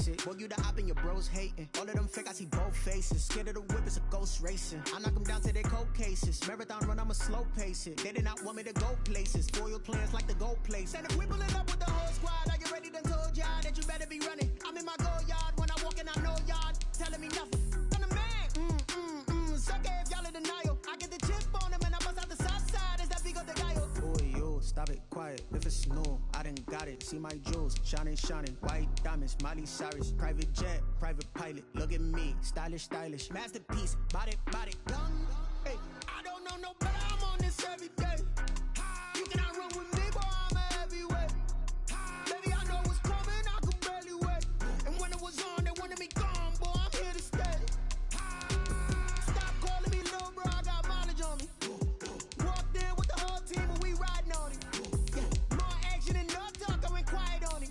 basic. Boy, you the op and your bros hating. All of them fake, I see both faces. Scared of the whip, it's a ghost racing. I knock them down to their cold cases. Marathon run, I'ma slow pace it. They did not want me to go places. Foil plans like the gold place. And if we pulling up with the whole squad, are you ready to told y'all that you better be running? I'm in my go yard. When I walk in, I know y'all telling me nothing. I'm the man. Sucker if y'all in denial. I get the chip on them and I bust out the south side. Is that big of the guy? Boy, yo, stop it, quiet. If it's new, I done got it. See my jewels, shining, shining. White diamonds, Miley Cyrus. Private jet, private pilot. Look at me, stylish, stylish. Masterpiece, body, young. Hey, I don't know no better. I'm on this every day. You cannot run with me, boy. I'm a heavyweight. Baby, I know what's coming. I could barely wait. And when it was on, they wanted me gone, boy. I'm here to stay. Stop calling me little bro. I got mileage on me. Walked in with the whole team and we riding on it. Yeah, more action and no talk. I went quiet on it.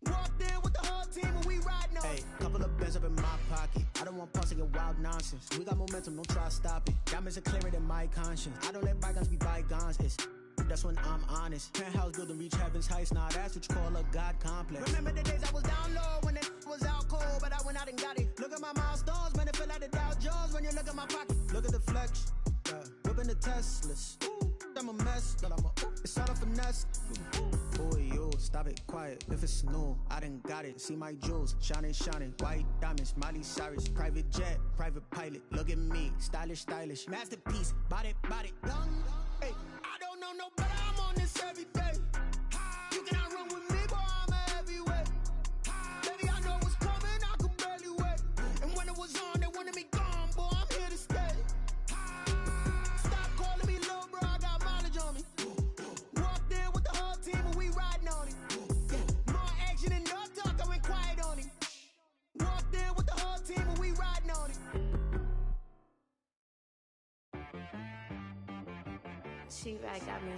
Walked in with the whole team and we riding on it. Hey, couple of bands up in my pocket. I don't want pulse to get wild nonsense. We got momentum, don't try to stop it. Diamonds are clearer than my conscience. I don't let bygones be bygones. That's when I'm honest. Penthouse building reach heaven's heights. Now that's what you call a God complex. Remember the days I was down low when it was out cold, but I went out and got it. Look at my milestones, man, it feel like the Dow Jones when you look at my pocket. Look at the flex, whipping the Teslas. I'm a mess, but it's all a finesse. Boy, yo, stop it, quiet. If it's new, I done got it. See my jewels, shining, shining. White diamonds, Miley Cyrus. Private jet, private pilot. Look at me, stylish, stylish. Masterpiece, body, young. Hey, I don't know no better. I'm on this every day. You cannot run with me, boy. I'm a heavyweight. Baby, I know what's coming. I could barely wait. And when it was on, they wanted me gone, boy. I'm here to stay. Stop calling me little bro. I got mileage on me. Walked in with the whole team and we riding on it. Yeah, more action and no talk. I went quiet on it. Walked in with the whole team and we riding on it. She right got me.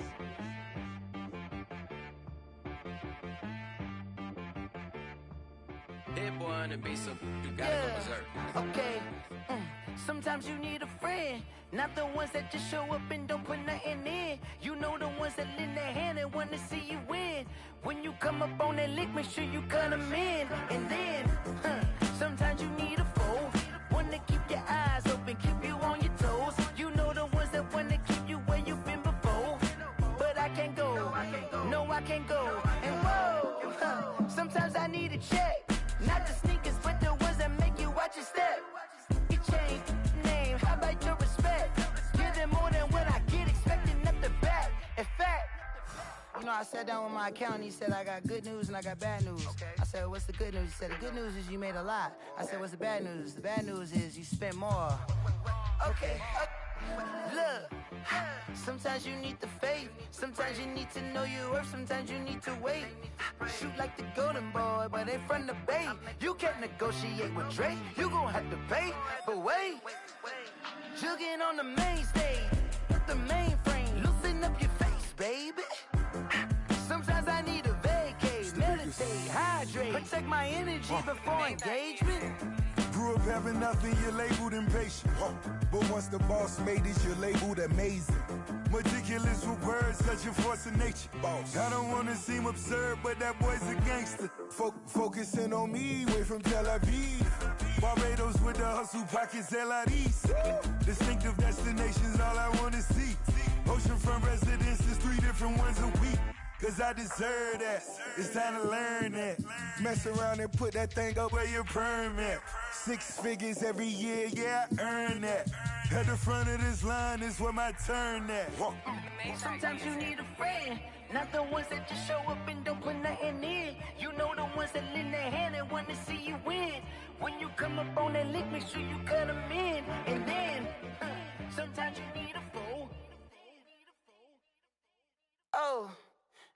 That boy on the beat, so you gotta go berserk. Okay. Sometimes you need a friend, not the ones that just show up and don't put nothing in. You know the ones that lend their hand and want to see you win. When you come up on that lick, make sure you cut them in. And then, sometimes you need a foe, one to keep your eyes open, keep you on your toes. You know the ones that want to keep you where you've been before. But I can't go, no I can't go. And whoa, sometimes I need a check. Not the sneakers, but the ones that make you watch your step. You change name, how about your respect? Give them more than what I get, expecting up the back. In fact, you know, I sat down with my accountant, he said I got good news and I got bad news. I said, what's the good news? He said, the good news is you made a lot. I said, what's the bad news? The bad news is you spent more. Okay, look, sometimes you need the faith, sometimes you need to know your worth, sometimes you need to wait. Shoot like the golden boy, but ain't from the bay. You can't negotiate with Drake, you gon' have to pay. But wait, jugging on the main stage, with the mainframe, loosen up your face, baby. Sometimes I need a vacate, meditate, hydrate, protect my energy before engagement. Grew up having nothing, you're labeled impatient. But once the boss made it, you're labeled amazing. Meticulous with words, such a force of nature. I don't wanna seem absurd, but that boy's a gangster. Focusing on me, way from Tel Aviv. Barbados with the hustle pockets, LIDs. Distinctive destinations, all I wanna see. Oceanfront residences, 3 different ones a week. Cause I deserve that, it's time to learn that. Mess around and put that thing up where your perm at. 6 figures every year, yeah, I earn that. At the front of this line is where my turn at. Sometimes you need a friend, not the ones that just show up and don't put nothing in. You know the ones that lend their hand and want to see you win. When you come up on that lick, make sure you cut them in. And then, sometimes you need a foe. Oh.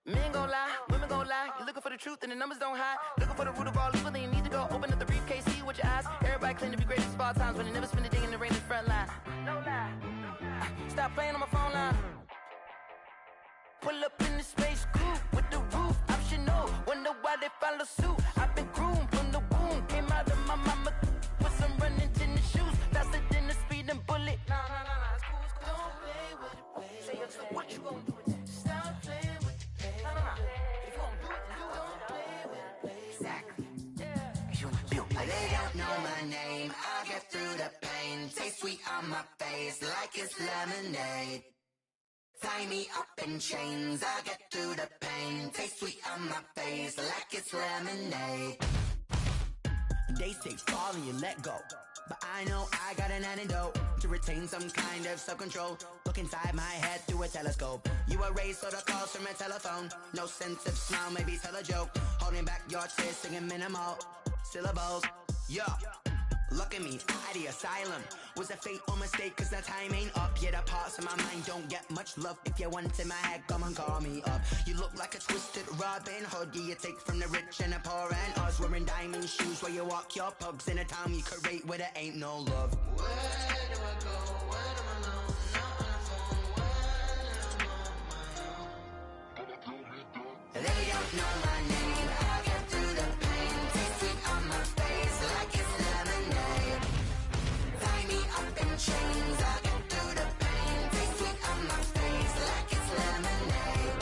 Men gon' lie, women gon' lie. You're looking for the truth and the numbers don't hide. Looking for the root of all evil, then you need to go open up the briefcase, see with your eyes. Everybody claim to be greatest of all times, but they never spend a day in the rain in the front line. No lie. Stop playing on my phone line. Pull up in the space coupe with the roof optional. Wonder why they follow suit. I've been groomed from the womb. Came out of my mama with some running tennis shoes. Faster than the speeding bullet. No, it's cool, it's cool. Don't play with it, play. Say what you gon' do with it? Stop playing with it. If you gon' do it, then you don't play with it. Exactly. pain. Taste sweet on my face like it's lemonade. Tie me up in chains, I get through the pain. Taste sweet on my face like it's lemonade. They say fall and you let go, but I know I got an antidote to retain some kind of self-control. Look inside my head through a telescope. You erase all the calls from a telephone. No sense of smile, maybe tell a joke. Holding back your tears, singing minimal syllables. Yeah, look at me, out the asylum. Was a fate or mistake, cause the time ain't up. Yet the parts of my mind don't get much love. If you want in my head, come and call me up. You look like a twisted Robin Hood. Yeah, you take from the rich and the poor and us. Wearing diamond shoes where you walk your pugs. In a town you create where there ain't no love. Where do I go? When I'm alone? Not on the phone. When I'm on my own. They don't know my name. I get through the pain. Taste sweet on my face like it's lemonade. Tie me up in chains. I get through the pain. Taste sweet on my face like it's lemonade.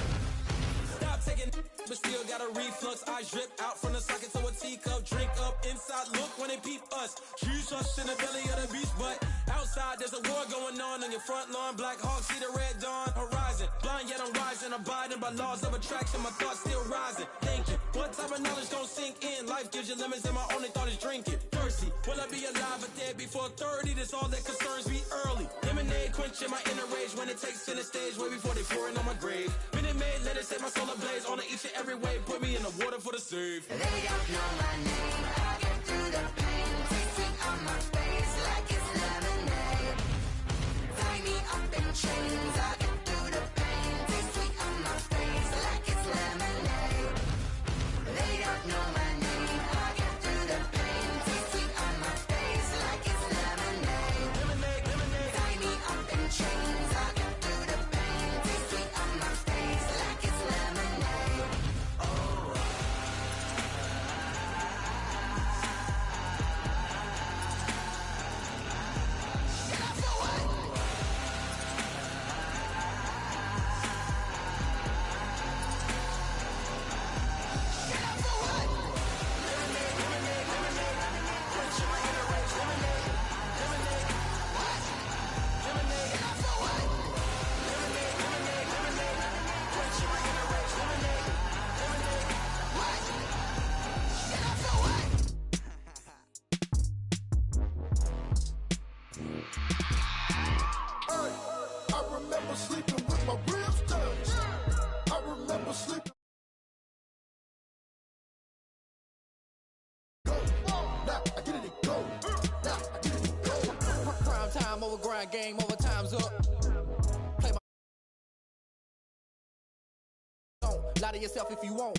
Stop taking, but still got a reflux. I drip out from the socket to a teacup. Drink up inside. Look when they peep us. Choose us in the belly of the beast, but outside there's a war going on your front lawn. Black Hawk, see the red dawn horizon. Blind yet I'm rising, abiding by laws of attraction. My thoughts still rising, thinking what type of knowledge gon' sink in? Life gives you limits and my only thought is drinking. Thirsty, will I be alive or dead before 30? That's all that concerns me early. Lemonade quenching my inner rage when it takes center stage way before they pouring on my grave. Minute Maid, let it set my soul ablaze on each and every way. Put me in the water for the save. They don't know my name. I get through the pain. Taste sweet on my face like it's lemonade. Tie me up in chains. I get through the pain. Taste sweet on my face like it's lemonade. They don't know my name. I get through the pain. Taste sweet on my face like it's lemonade. Lemonade, lemonade. Tie me up in chains. I get through the pain. Taste sweet on my face like it's lemonade. Oh. Get up for what? Get up for what? Lemonade, lemonade, lemonade. Quenching my inner rage. Lemonade, lemonade. What? Lemonade, Get up for what? lemonade, lemonade, lemonade. Quenching my inner rage. Lemonade, lemonade. What? Get up for what? I remember sleeping with my ribs touched. I remember sleeping. Go. Now I get it, go. Now I get it, go. Prime time over grind, game over, time's up. Play my. Don't lie to yourself if you want.